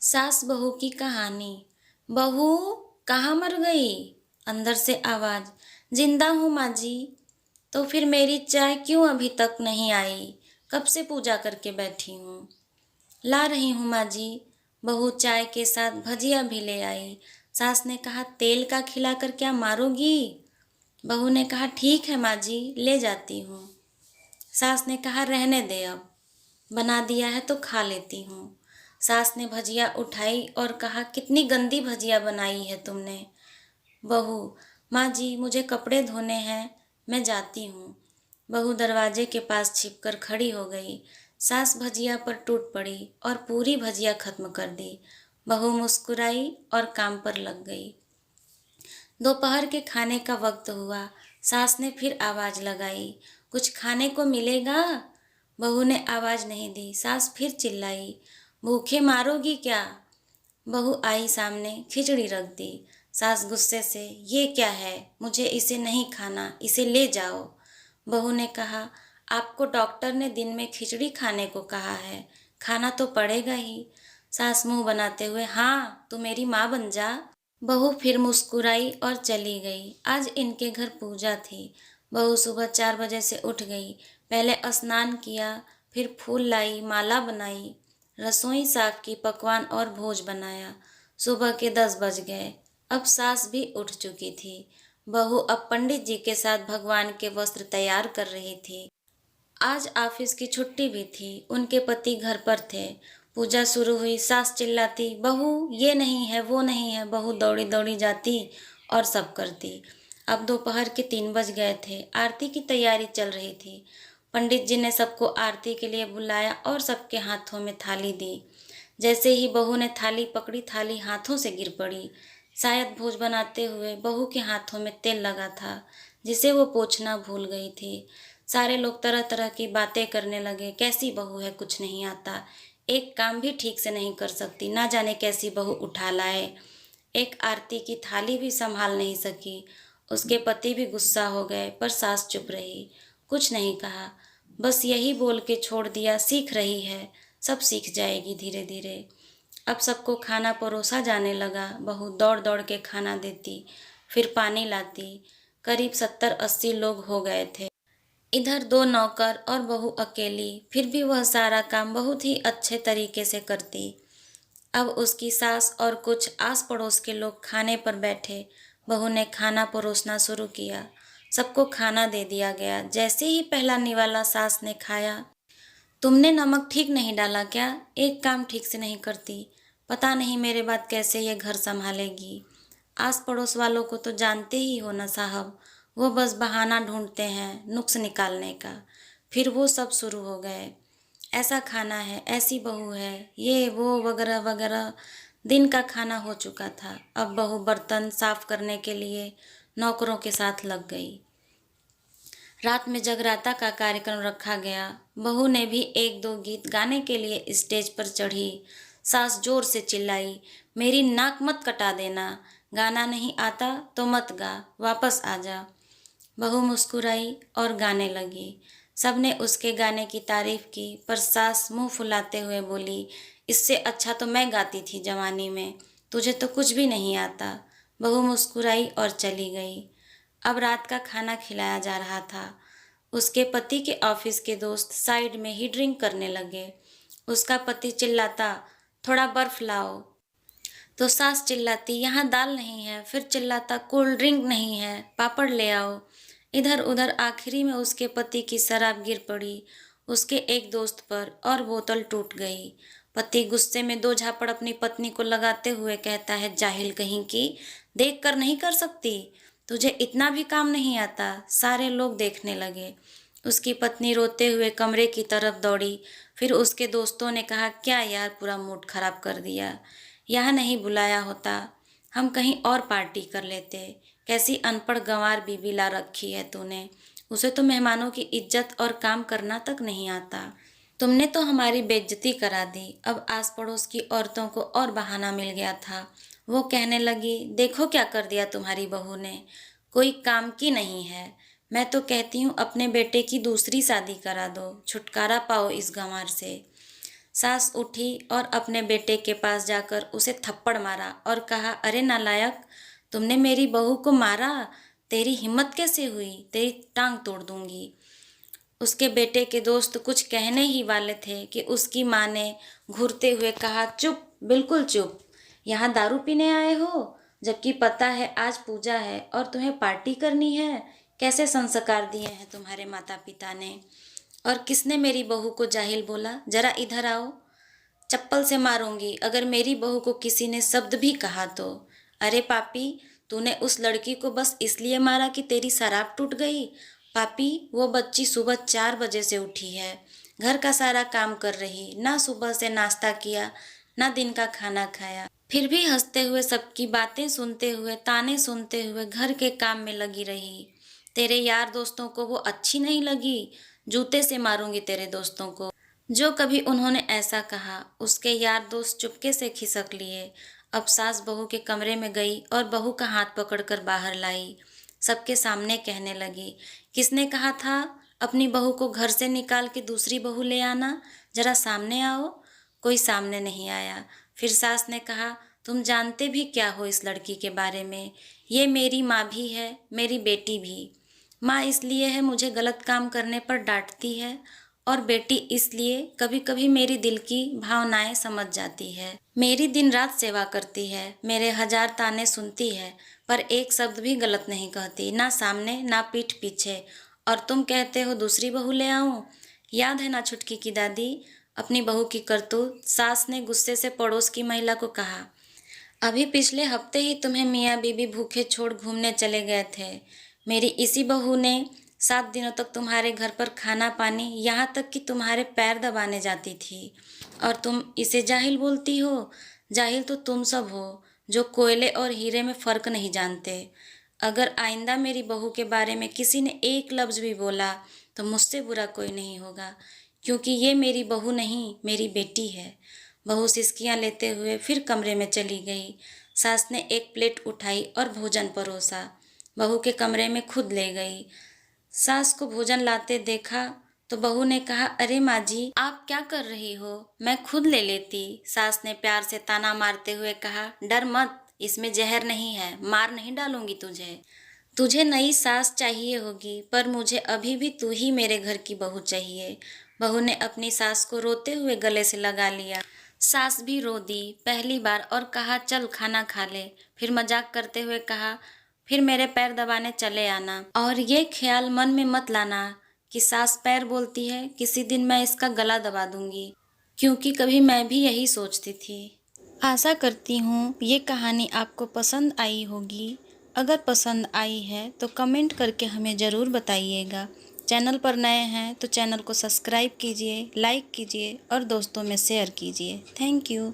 सास बहू की कहानी। बहू, कहाँ मर गई? अंदर से आवाज। जिंदा हूँ माँ जी। तो फिर मेरी चाय क्यों अभी तक नहीं आई? कब से पूजा करके बैठी हूँ। ला रही हूँ माँ जी। बहू चाय के साथ भजिया भी ले आई। सास ने कहा, तेल का खिलाकर क्या मारोगी? बहू ने कहा, ठीक है माँ जी, ले जाती हूँ। सास ने कहा, रहने दे, अब बना दिया है तो खा लेती हूँ। सास ने भजिया उठाई और कहा, कितनी गंदी भजिया बनाई है तुमने। बहू, माँ जी, मुझे कपड़े धोने हैं, मैं जाती हूँ। बहू दरवाजे के पास छिपकर खड़ी हो गई। सास भजिया पर टूट पड़ी और पूरी भजिया खत्म कर दी। बहू मुस्कुराई और काम पर लग गई। दोपहर के खाने का वक्त हुआ। सास ने फिर आवाज लगाई, कुछ खाने को मिलेगा? बहू ने आवाज नहीं दी। सास फिर चिल्लाई, भूखे मारोगी क्या? बहू आई सामने, खिचड़ी रख दी। सास गुस्से से, ये क्या है? मुझे इसे नहीं खाना, इसे ले जाओ। बहू ने कहा, आपको डॉक्टर ने दिन में खिचड़ी खाने को कहा है, खाना तो पड़ेगा ही। सास मुंह बनाते हुए, हाँ, तू मेरी माँ बन जा। बहू फिर मुस्कुराई और चली गई। आज इनके घर पूजा थी। बहू सुबह 4 बजे से उठ गई। पहले स्नान किया, फिर फूल लाई, माला बनाई, रसोई साफ की, पकवान और भोज बनाया। सुबह के 10 बज गए। अब सास भी उठ चुकी थी। बहू अब पंडित जी के साथ भगवान के वस्त्र तैयार कर रही थी। आज ऑफिस की छुट्टी भी थी। उनके पति घर पर थे। पूजा शुरू हुई। सास चिल्लाती, बहू ये नहीं है, वो नहीं है। बहू दौड़ी दौड़ी जाती और सब करती। अब दोपहर के 3 बज गए थे। आरती की तैयारी चल रही थी। पंडित जी ने सबको आरती के लिए बुलाया और सबके हाथों में थाली दी। जैसे ही बहू ने थाली पकड़ी, थाली हाथों से गिर पड़ी। शायद भोज बनाते हुए बहू के हाथों में तेल लगा था, जिसे वो पोंछना भूल गई थी। सारे लोग तरह तरह की बातें करने लगे। कैसी बहू है, कुछ नहीं आता, एक काम भी ठीक से नहीं कर सकती, ना जाने कैसी बहू उठा लाए। एक आरती की थाली भी संभाल नहीं सकी। उसके पति भी गुस्सा हो गए, पर सास चुप रही, कुछ नहीं कहा। बस यही बोल के छोड़ दिया, सीख रही है, सब सीख जाएगी धीरे धीरे। अब सबको खाना परोसा जाने लगा। बहू दौड़ दौड़ के खाना देती, फिर पानी लाती। करीब 70-80 लोग हो गए थे। इधर 2 नौकर और बहू अकेली, फिर भी वह सारा काम बहुत ही अच्छे तरीके से करती। अब उसकी सास और कुछ आस पड़ोस के लोग खाने पर बैठे। बहू ने खाना परोसना शुरू किया। सबको खाना दे दिया गया। जैसे ही पहला निवाला सास ने खाया, तुमने नमक ठीक नहीं डाला क्या? एक काम ठीक से नहीं करती, पता नहीं मेरे बाद कैसे ये घर संभालेगी। आस पड़ोस वालों को तो जानते ही हो ना साहब, वो बस बहाना ढूंढते हैं नुक्स निकालने का। फिर वो सब शुरू हो गए, ऐसा खाना है, ऐसी बहू है, ये वो वगैरह वगैरह। दिन का खाना हो चुका था। अब बहू बर्तन साफ करने के लिए नौकरों के साथ लग गई। रात में जगराता का कार्यक्रम रखा गया। बहू ने भी 1-2 गीत गाने के लिए स्टेज पर चढ़ी। सास जोर से चिल्लाई, मेरी नाक मत कटा देना, गाना नहीं आता तो मत गा, वापस आ जा। बहू मुस्कुराई और गाने लगी। सबने उसके गाने की तारीफ की, पर सास मुंह फुलाते हुए बोली, इससे अच्छा तो मैं गाती थी जवानी में, तुझे तो कुछ भी नहीं आता। बहू मुस्कुराई और चली गई। अब रात का खाना खिलाया जा रहा था। उसके पति के ऑफिस के दोस्त साइड में ही ड्रिंक करने लगे। उसका पति चिल्लाता, थोड़ा बर्फ लाओ। तो सास चिल्लाती, यहाँ दाल नहीं है। फिर चिल्लाता, कोल्ड ड्रिंक नहीं है, पापड़ ले आओ। इधर उधर आखिरी में उसके पति की शराब गिर पड़ी उसके एक दोस्त पर और बोतल टूट गई। पति गुस्से में 2 झापड़ अपनी पत्नी को लगाते हुए कहता है, जाहिल कहीं की, देख कर नहीं कर सकती, तुझे इतना भी काम नहीं आता। सारे लोग देखने लगे। उसकी पत्नी रोते हुए कमरे की तरफ दौड़ी। फिर उसके दोस्तों ने कहा, क्या यार, पूरा मूड खराब कर दिया, यहाँ नहीं बुलाया होता, हम कहीं और पार्टी कर लेते। कैसी अनपढ़ गंवार बीबी ला रखी है तूने, उसे तो मेहमानों की इज्जत और काम करना तक नहीं आता। तुमने तो हमारी बेइज्जती करा दी। अब आस पड़ोस की औरतों को और बहाना मिल गया था। वो कहने लगी, देखो क्या कर दिया तुम्हारी बहू ने, कोई काम की नहीं है। मैं तो कहती हूँ अपने बेटे की दूसरी शादी करा दो, छुटकारा पाओ इस गंवार से। सास उठी और अपने बेटे के पास जाकर उसे थप्पड़ मारा और कहा, अरे नालायक, तुमने मेरी बहू को मारा, तेरी हिम्मत कैसे हुई, तेरी टांग तोड़ दूंगी। उसके बेटे के दोस्त कुछ कहने ही वाले थे कि उसकी माँ ने घूरते हुए कहा, चुप, बिल्कुल चुप, यहाँ दारू पीने आए हो, जबकि पता है आज पूजा है और तुम्हें पार्टी करनी है। कैसे संस्कार दिए हैं तुम्हारे माता पिता ने। और किसने मेरी बहू को जाहिल बोला, जरा इधर आओ, चप्पल से मारूंगी अगर मेरी बहू को किसी ने शब्द भी कहा तो। अरे पापी, तूने उस लड़की को बस इसलिए मारा कि तेरी शराब टूट गई। पापी, वो बच्ची सुबह 4 बजे से उठी है, घर का सारा काम कर रही, ना सुबह से नाश्ता किया, ना दिन का खाना खाया, फिर भी हंसते हुए, सबकी बातें सुनते हुए, ताने सुनते हुए घर के काम में लगी रही। तेरे यार दोस्तों को वो अच्छी नहीं लगी, जूते से मारूंगी तेरे दोस्तों को। जो कभी उन्होंने ऐसा कहा, उसके यार दोस्त चुपके से खिसक लिए। अब सास बहू के कमरे में गई और बहू का हाथ पकड़कर बाहर लाई। सबके सामने कहने लगी, किसने कहा था अपनी बहू को घर से निकाल के दूसरी बहू ले आना, जरा सामने आओ। कोई सामने नहीं आया। फिर सास ने कहा, तुम जानते भी क्या हो इस लड़की के बारे में, ये मेरी माँ भी है, मेरी बेटी भी। माँ इसलिए है मुझे गलत काम करने पर डांटती है, और बेटी इसलिए कभी कभी मेरी दिल की भावनाएं समझ जाती है। मेरी दिन रात सेवा करती है, मेरे 1000 ताने सुनती है, पर एक शब्द भी गलत नहीं कहती, ना सामने ना पीठ पीछे। और तुम कहते हो दूसरी बहू ले आऊं। याद है ना छुटकी की दादी, अपनी बहू की करतूत। सास ने गुस्से से पड़ोस की महिला को कहा, अभी पिछले हफ्ते ही तुम्हें मियाँ बीबी भूखे छोड़ घूमने चले गए थे। मेरी इसी बहू ने 7 दिनों तक तुम्हारे घर पर खाना पानी, यहाँ तक कि तुम्हारे पैर दबाने जाती थी, और तुम इसे जाहिल बोलती हो। जाहिल तो तुम सब हो, जो कोयले और हीरे में फ़र्क नहीं जानते। अगर आइंदा मेरी बहू के बारे में किसी ने एक लफ्ज़ भी बोला तो मुझसे बुरा कोई नहीं होगा, क्योंकि ये मेरी बहू नहीं, मेरी बेटी है। बहू सिसकियाँ लेते हुए फिर कमरे में चली गई। सास ने एक प्लेट उठाई और भोजन परोसा, बहू के कमरे में खुद ले गई। सास को भोजन लाते देखा तो बहू ने कहा, अरे माँ जी, आप क्या कर रही हो, मैं खुद ले लेती। सास ने प्यार से ताना मारते हुए कहा, डर मत, इसमें जहर नहीं है, मार नहीं डालूंगी तुझे। तुझे नई सास चाहिए होगी, पर मुझे अभी भी तू ही मेरे घर की बहू चाहिए। बहू ने अपनी सास को रोते हुए गले से लगा लिया। सास भी रो दी पहली बार और कहा, चल खाना खा ले। फिर मजाक करते हुए कहा, फिर मेरे पैर दबाने चले आना, और ये ख्याल मन में मत लाना कि सास पैर बोलती है, किसी दिन मैं इसका गला दबा दूंगी, क्योंकि कभी मैं भी यही सोचती थी। आशा करती हूँ ये कहानी आपको पसंद आई होगी। अगर पसंद आई है तो कमेंट करके हमें ज़रूर बताइएगा। चैनल पर नए हैं तो चैनल को सब्सक्राइब कीजिए, लाइक कीजिए और दोस्तों में शेयर कीजिए। Thank you.